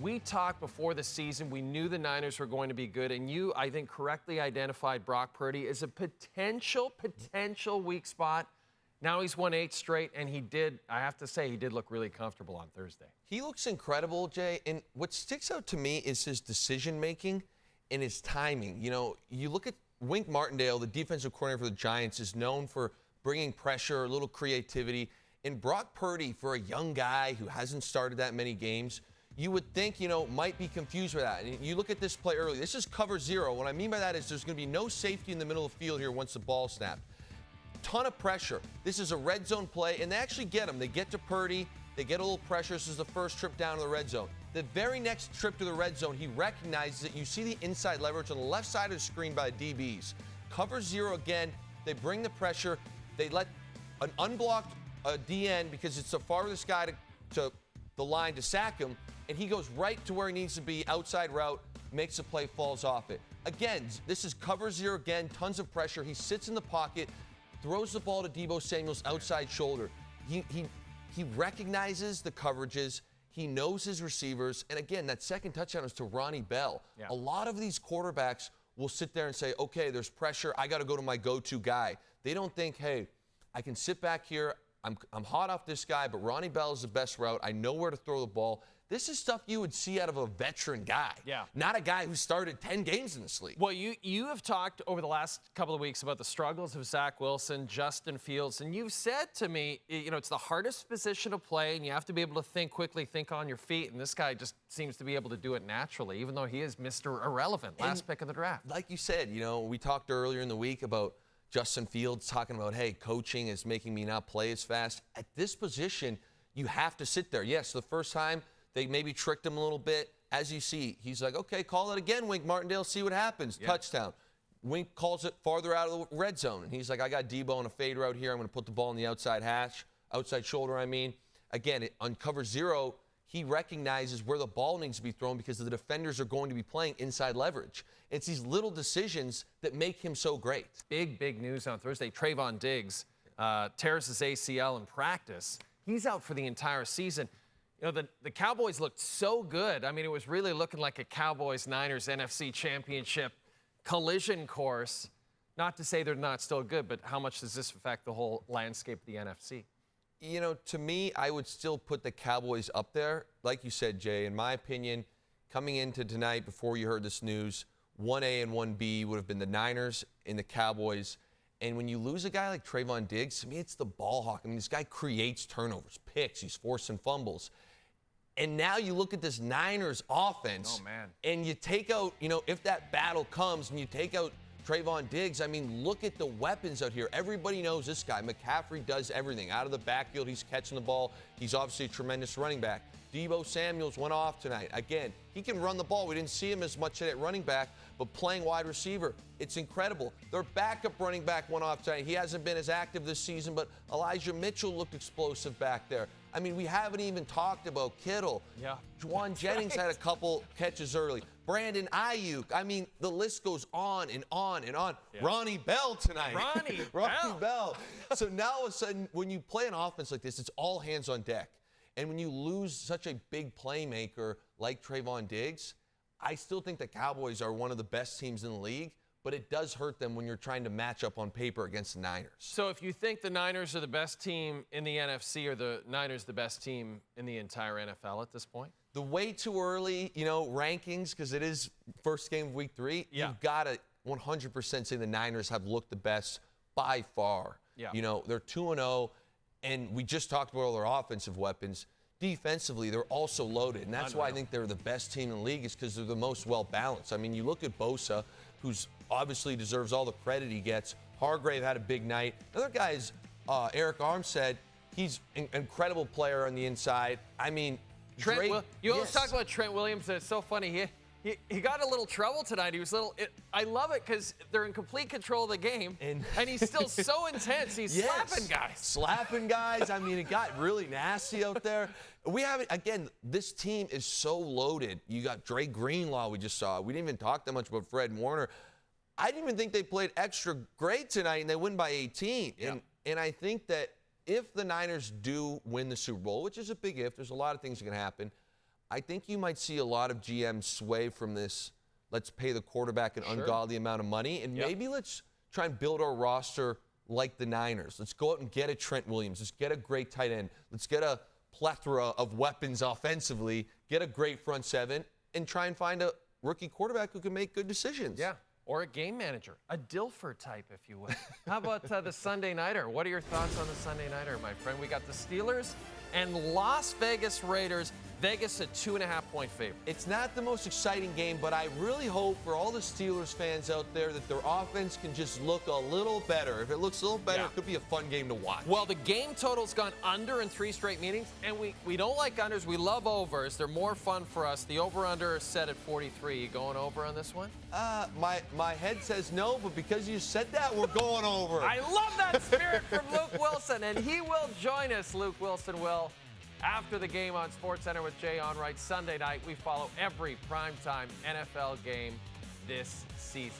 we talked before the season. We knew the Niners were going to be good, and you, I think, correctly identified Brock Purdy as a potential weak spot. Now he's won 8 straight, and I have to say, he did look really comfortable on Thursday. He looks incredible, Jay, and what sticks out to me is his decision-making and his timing. You know, you look at Wink Martindale, the defensive coordinator for the Giants, is known for bringing pressure, a little creativity. And Brock Purdy, for a young guy who hasn't started that many games, you would think, might be confused with that. And you look at this play early. This is cover 0. What I mean by that is there's going to be no safety in the middle of the field here once the ball snapped. Ton of pressure. This is a red zone play, and they actually get him. They get to Purdy. They get a little pressure. This is the first trip down to the red zone. The very next trip to the red zone, he recognizes it. You see the inside leverage on the left side of the screen by the DBs. Cover 0 again. They bring the pressure. They let an unblocked DN, because it's the farthest guy to the line to sack him, and he goes right to where he needs to be, outside route, makes the play, falls off it. Again, this is cover 0 again, tons of pressure. He sits in the pocket, throws the ball to Deebo Samuel's outside shoulder. He recognizes the coverages. He knows his receivers. And again, that second touchdown is to Ronnie Bell. Yeah. A lot of these quarterbacks will sit there and say, okay, there's pressure. I got to go to my go-to guy. They don't think, hey, I can sit back here. I'm hot off this guy, but Ronnie Bell is the best route. I know where to throw the ball. This is stuff you would see out of a veteran guy, not a guy who started 10 games in this league. Well, you have talked over the last couple of weeks about the struggles of Zach Wilson, Justin Fields, and you've said to me, it's the hardest position to play, and you have to be able to think quickly, think on your feet, and this guy just seems to be able to do it naturally, even though he is Mr. Irrelevant, last pick of the draft. Like you said, we talked earlier in the week about Justin Fields talking about, hey, coaching is making me not play as fast. At this position, you have to sit there. Yes, the first time they maybe tricked him a little bit. As you see, he's like, okay, call it again, Wink Martindale, see what happens. Yeah. Touchdown. Wink calls it farther out of the red zone. And he's like, I got Deebo on a fade route here. I'm going to put the ball in the outside shoulder, Again, on cover 0, he recognizes where the ball needs to be thrown because the defenders are going to be playing inside leverage. It's these little decisions that make him so great. Big news on Thursday. Trevon Diggs tears his ACL in practice. He's out for the entire season. The Cowboys looked so good. I mean, it was really looking like a Cowboys-Niners NFC championship collision course. Not to say they're not still good, but how much does this affect the whole landscape of the NFC? To me, I would still put the Cowboys up there. Like you said, Jay, in my opinion, coming into tonight before you heard this news, 1A and 1B would have been the Niners and the Cowboys. And when you lose a guy like Trevon Diggs, to me, it's the ball hawk. I mean, this guy creates turnovers, picks, he's forcing fumbles. And now you look at this Niners offense, and you take out, if that battle comes and you take out Trevon Diggs, look at the weapons out here. Everybody knows this guy. McCaffrey does everything. Out of the backfield, he's catching the ball. He's obviously a tremendous running back. Deebo Samuels went off tonight. Again, he can run the ball. We didn't see him as much at running back, but playing wide receiver, it's incredible. Their backup running back went off tonight. He hasn't been as active this season, but Elijah Mitchell looked explosive back there. We haven't even talked about Kittle. Yeah. Juwan Jennings had a couple catches early. Brandon Ayuk. The list goes on and on and on. Yeah. Ronnie Bell tonight. Ronnie Bell. So now all of a sudden, when you play an offense like this, it's all hands on deck. And when you lose such a big playmaker like Trevon Diggs, I still think the Cowboys are one of the best teams in the league, but it does hurt them when you're trying to match up on paper against the Niners. So if you think the Niners are the best team in the NFC, or the Niners the best team in the entire NFL at this point? The way too early, rankings, because it is first game of week 3, you've got to 100% say the Niners have looked the best by far. Yeah. They're 2-0, and we just talked about all their offensive weapons. Defensively, they're also loaded, and that's why I think they're the best team in the league, is because they're the most well-balanced. You look at Bosa, who's obviously deserves all the credit he gets. Hargrave had a big night. Another guy is Eric Armstead. He's an incredible player on the inside. You always talk about Trent Williams, and it's so funny. He got a little trouble tonight. He was I love it because they're in complete control of the game, and he's still so intense. He's slapping guys. It got really nasty out there. This team is so loaded. You got Dre Greenlaw we just saw. We didn't even talk that much about Fred Warner. I didn't even think they played extra great tonight, and they win by 18. Yeah. And I think that if the Niners do win the Super Bowl, which is a big if, there's a lot of things that can happen, I think you might see a lot of GMs sway from this, let's pay the quarterback an ungodly amount of money, and maybe let's try and build our roster like the Niners. Let's go out and get a Trent Williams. Let's get a great tight end. Let's get a plethora of weapons offensively, get a great front seven, and try and find a rookie quarterback who can make good decisions. Yeah, or a game manager, a Dilfer type, if you will. How about the Sunday Nighter? What are your thoughts on the Sunday Nighter, my friend? We got the Steelers and Las Vegas Raiders. Vegas a 2.5-point favorite. It's not the most exciting game, but I really hope for all the Steelers fans out there that their offense can just look a little better. If it looks a little better, it could be a fun game to watch. Well, the game total's gone under in 3 straight meetings, and we don't like unders. We love overs. They're more fun for us. The over-under is set at 43. You going over on this one? My head says no, but because you said that, we're going over. I love that spirit from Luke Willson, and he will join us, Luke Willson will, after the game on SportsCenter with Jay Onrait Sunday night. We follow every primetime NFL game this season.